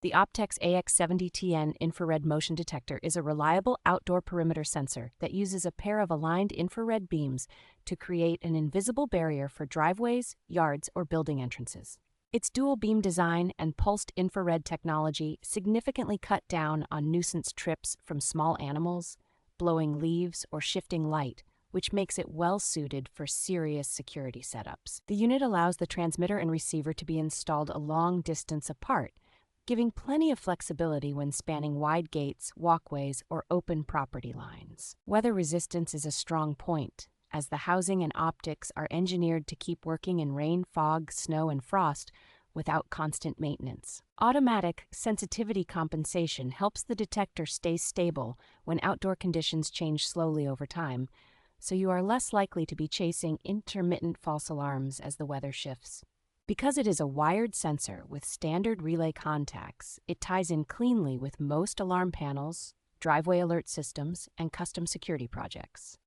The Optex AX70TN infrared motion detector is a reliable outdoor perimeter sensor that uses a pair of aligned infrared beams to create an invisible barrier for driveways, yards, or building entrances. Its dual beam design and pulsed infrared technology significantly cut down on nuisance trips from small animals, blowing leaves, or shifting light, which makes it well suited for serious security setups. The unit allows the transmitter and receiver to be installed a long distance apart, giving plenty of flexibility when spanning wide gates, walkways, or open property lines. Weather resistance is a strong point, as the housing and optics are engineered to keep working in rain, fog, snow, and frost without constant maintenance. Automatic sensitivity compensation helps the detector stay stable when outdoor conditions change slowly over time, so you are less likely to be chasing intermittent false alarms as the weather shifts. Because it is a wired sensor with standard relay contacts, it ties in cleanly with most alarm panels, driveway alert systems, and custom security projects.